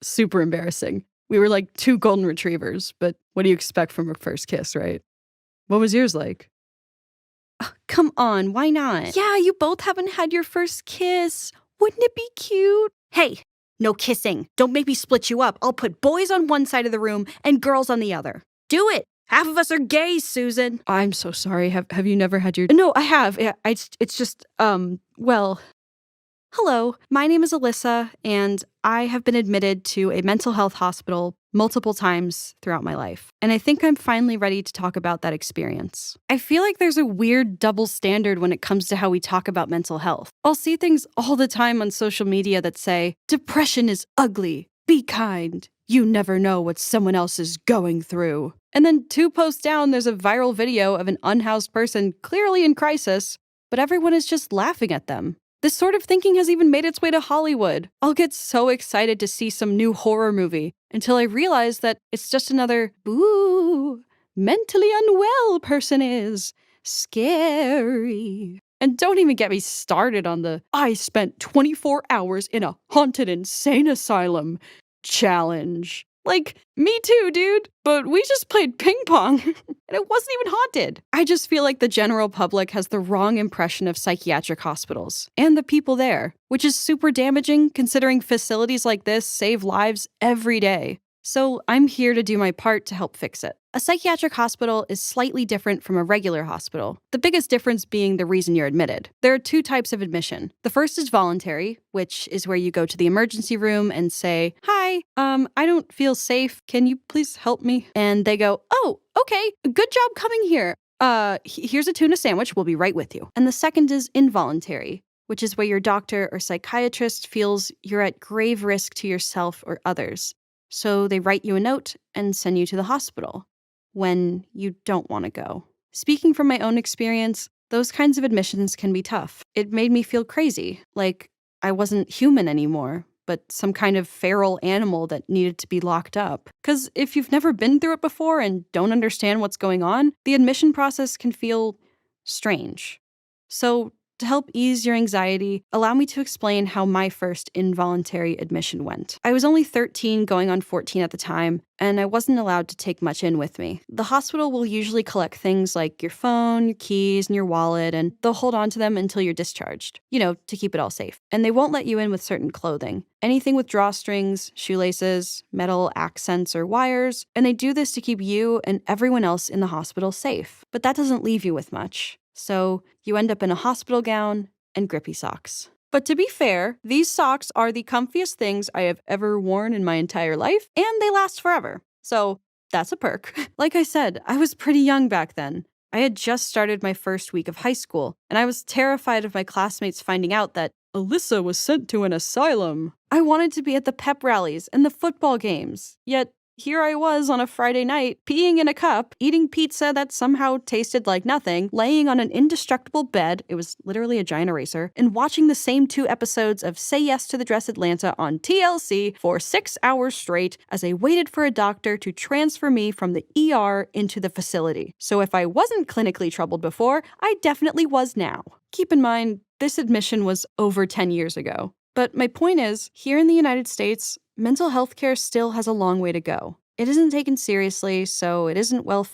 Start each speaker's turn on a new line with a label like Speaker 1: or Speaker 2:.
Speaker 1: super embarrassing. We were like two golden retrievers, but what do you expect from a first kiss, right? What was yours like?
Speaker 2: Come on, why not?
Speaker 1: Yeah, you both haven't had your first kiss. Wouldn't it be cute?
Speaker 2: Hey, no kissing. Don't make me split you up. I'll put boys on one side of the room and girls on the other. Do it. Half of us are gays, Susan.
Speaker 1: I'm so sorry. Have you never had your...
Speaker 2: No, I have. It's just, well... Hello, my name is Alyssa, and I have been admitted to a mental health hospital multiple times throughout my life. And I think I'm finally ready to talk about that experience. I feel like there's a weird double standard when it comes to how we talk about mental health. I'll see things all the time on social media that say, depression is ugly, be kind, you never know what someone else is going through. And then 2 posts down, there's a viral video of an unhoused person clearly in crisis, but everyone is just laughing at them. This sort of thinking has even made its way to Hollywood. I'll get so excited to see some new horror movie until I realize that it's just another, ooh, mentally unwell person is scary. And don't even get me started on the I spent 24 hours in a haunted insane asylum challenge. Like, me too, dude. But we just played ping pong, and it wasn't even haunted. I just feel like the general public has the wrong impression of psychiatric hospitals and the people there, which is super damaging considering facilities like this save lives every day. So I'm here to do my part to help fix it. A psychiatric hospital is slightly different from a regular hospital, the biggest difference being the reason you're admitted. There are 2 types of admission. The first is voluntary, which is where you go to the emergency room and say, "Hi, I don't feel safe. Can you please help me?" And they go, "Oh, okay, good job coming here. Here's a tuna sandwich. We'll be right with you." And the second is involuntary, which is where your doctor or psychiatrist feels you're at grave risk to yourself or others. So they write you a note and send you to the hospital when you don't want to go. Speaking from my own experience, those kinds of admissions can be tough. It made me feel crazy, like I wasn't human anymore, but some kind of feral animal that needed to be locked up. Because if you've never been through it before and don't understand what's going on, the admission process can feel strange. So to help ease your anxiety, allow me to explain how my first involuntary admission went. I was only 13 going on 14 at the time, and I wasn't allowed to take much in with me. The hospital will usually collect things like your phone, your keys, and your wallet, and they'll hold on to them until you're discharged, to keep it all safe. And they won't let you in with certain clothing. Anything with drawstrings, shoelaces, metal accents, or wires, and they do this to keep you and everyone else in the hospital safe. But that doesn't leave you with much. So you end up in a hospital gown and grippy socks. But to be fair, these socks are the comfiest things I have ever worn in my entire life, and they last forever. So that's a perk. Like I said, I was pretty young back then. I had just started my first week of high school, and I was terrified of my classmates finding out that Alyssa was sent to an asylum. I wanted to be at the pep rallies and the football games, yet here I was on a Friday night, peeing in a cup, eating pizza that somehow tasted like nothing, laying on an indestructible bed, it was literally a giant eraser, and watching the same 2 episodes of Say Yes to the Dress Atlanta on TLC for 6 hours straight as I waited for a doctor to transfer me from the ER into the facility. So if I wasn't clinically troubled before, I definitely was now. Keep in mind, this admission was over 10 years ago. But my point is, here in the United States, mental health care still has a long way to go. It isn't taken seriously, so it isn't well funded.